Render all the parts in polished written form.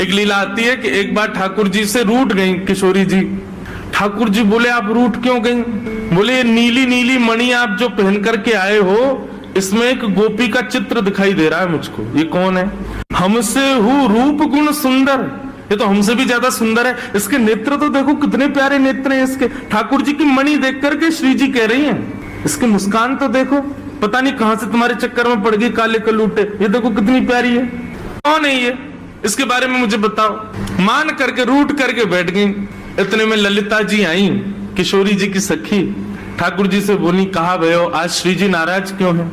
एक लीला आती है कि एक बार ठाकुर जी से रूठ गई किशोरी जी। ठाकुर जी बोले आप रूठ क्यों गई? बोले नीली नीली मणि आप जो पहन करके आए हो, इसमें एक गोपी का चित्र दिखाई दे रहा है मुझको। ये कौन है? हमसे हूँ रूप गुण सुंदर, ये तो हमसे भी ज्यादा सुंदर है। इसके नेत्र तो देखो कितने प्यारे नेत्र हैं इसके। ठाकुर जी की मणि देख करके श्री जी कह रही हैं, इसकी मुस्कान तो देखो, पता नहीं कहां से तुम्हारे चक्कर में पड़ गई काले कलूटे, ये देखो कितनी प्यारी है। कौन है ये? इसके बारे में मुझे बताओ। मान करके रूठ करके बैठ गई। इतने में ललिता जी आई, किशोरी जी की सखी। ठाकुर जी से बोली, कहा भयो आज श्री जी नाराज क्यों है?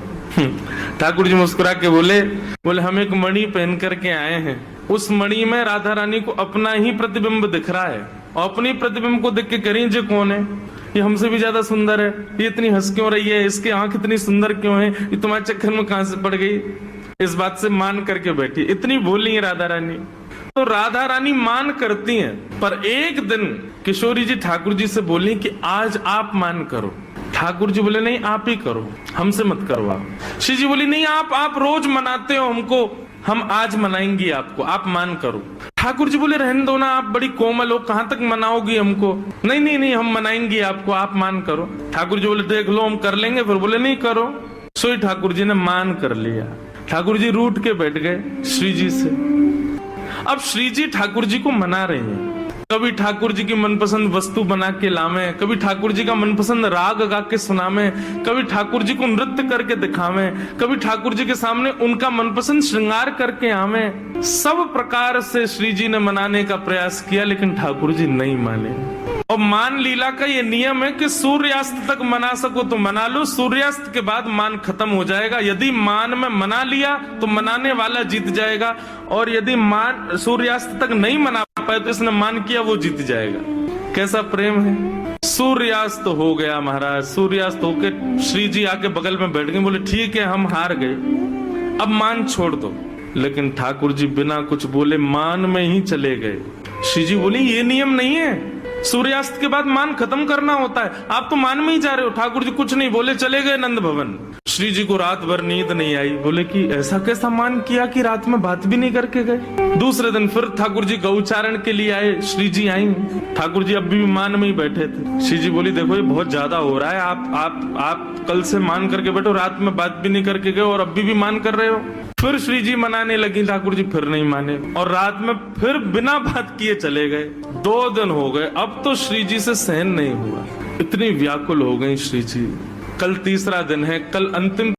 ठाकुर जी मुस्कुरा के बोले हम एक मणि पहन करके आए हैं, उस मणि में राधा रानी को अपना ही प्रतिबिंब दिख रहा है, और अपनी प्रतिबिंब को देख के करें जे कौन है? ये हमसे भी ज्यादा सुंदर है, ये इतनी हंस क्यों रही है, इसकी आंख इतनी सुंदर क्यों है, ये तुम्हारे चक्कर में कहां से पड़ गई? इस बात से मान करके बैठी। इतनी बोली है राधा रानी। तो राधा रानी मान करती हैं, पर एक दिन किशोरी जी ठाकुर जी से बोली कि आज आप मान करो। ठाकुर जी बोले नहीं आप ही करो, हमसे मत करवा। श्री जी बोली नहीं आप रोज मनाते हो हमको, हम आज मनाएंगी आपको, आप मान करो। ठाकुर जी बोले रहने दो ना, आप बड़ी कोमल हो, कहां तक मनाओगी हमको? नहीं हम मनाएंगी आपको, आप मान करो। ठाकुर जी बोले देख लो हम कर लेंगे, फिर बोले नहीं करो। सोई ठाकुर जी ने मान कर लिया। ठाकुर जी रूठ के बैठ गए श्री जी से। अब श्री जी ठाकुर जी को मना रहे हैं। कभी ठाकुर जी की मनपसंद वस्तु बना के लावे, कभी ठाकुर जी का मनपसंद राग गा के सुनावे, कभी ठाकुर जी को नृत्य करके दिखावे, कभी ठाकुर जी के सामने उनका मनपसंद श्रृंगार करके आवे। सब प्रकार से श्री जी ने मनाने का प्रयास किया, लेकिन ठाकुर जी नहीं माने। और मान लीला का ये नियम है कि सूर्यास्त तक मना सको तो मना लो, सूर्यास्त के बाद मान खत्म हो जाएगा। यदि मान में मना लिया तो मनाने वाला जीत जाएगा, और यदि मान सूर्यास्त तक नहीं मना पाए तो इसने मान किया वो जीत जाएगा। कैसा प्रेम है। सूर्यास्त हो गया महाराज, सूर्यास्त होके श्री जी आके बगल में बैठ गए। बोले ठीक है हम हार गए, अब मान छोड़ दो। लेकिन ठाकुर जी बिना कुछ बोले मान में ही चले गए। श्री जी बोली ये नियम नहीं है, सूर्यास्त के बाद मान खत्म करना होता है, आप तो मान में ही जा रहे हो। ठाकुर जी कुछ नहीं बोले, चले गए नंद भवन। श्री जी को रात भर नींद नहीं आई। बोले कि ऐसा कैसा मान किया कि रात में बात भी नहीं करके गए। दूसरे दिन फिर ठाकुर जी गौचारण के लिए आए। श्री जी आई, ठाकुर जी अब भी मान में ही बैठे थे। श्री जी बोली देखो ये बहुत ज्यादा हो रहा है, आप कल से मान करके बैठो, रात में बात भी नहीं करके गए और अभी भी मान कर रहे हो। फिर श्री जी मनाने लगी, ठाकुर जी फिर नहीं माने, और रात में फिर बिना बात किए चले गए। 2 दिन हो गए, अब तो श्री जी से सहन नहीं हुआ, इतनी व्याकुल हो गई श्री जी। कल तीसरा दिन है, कल अंतिम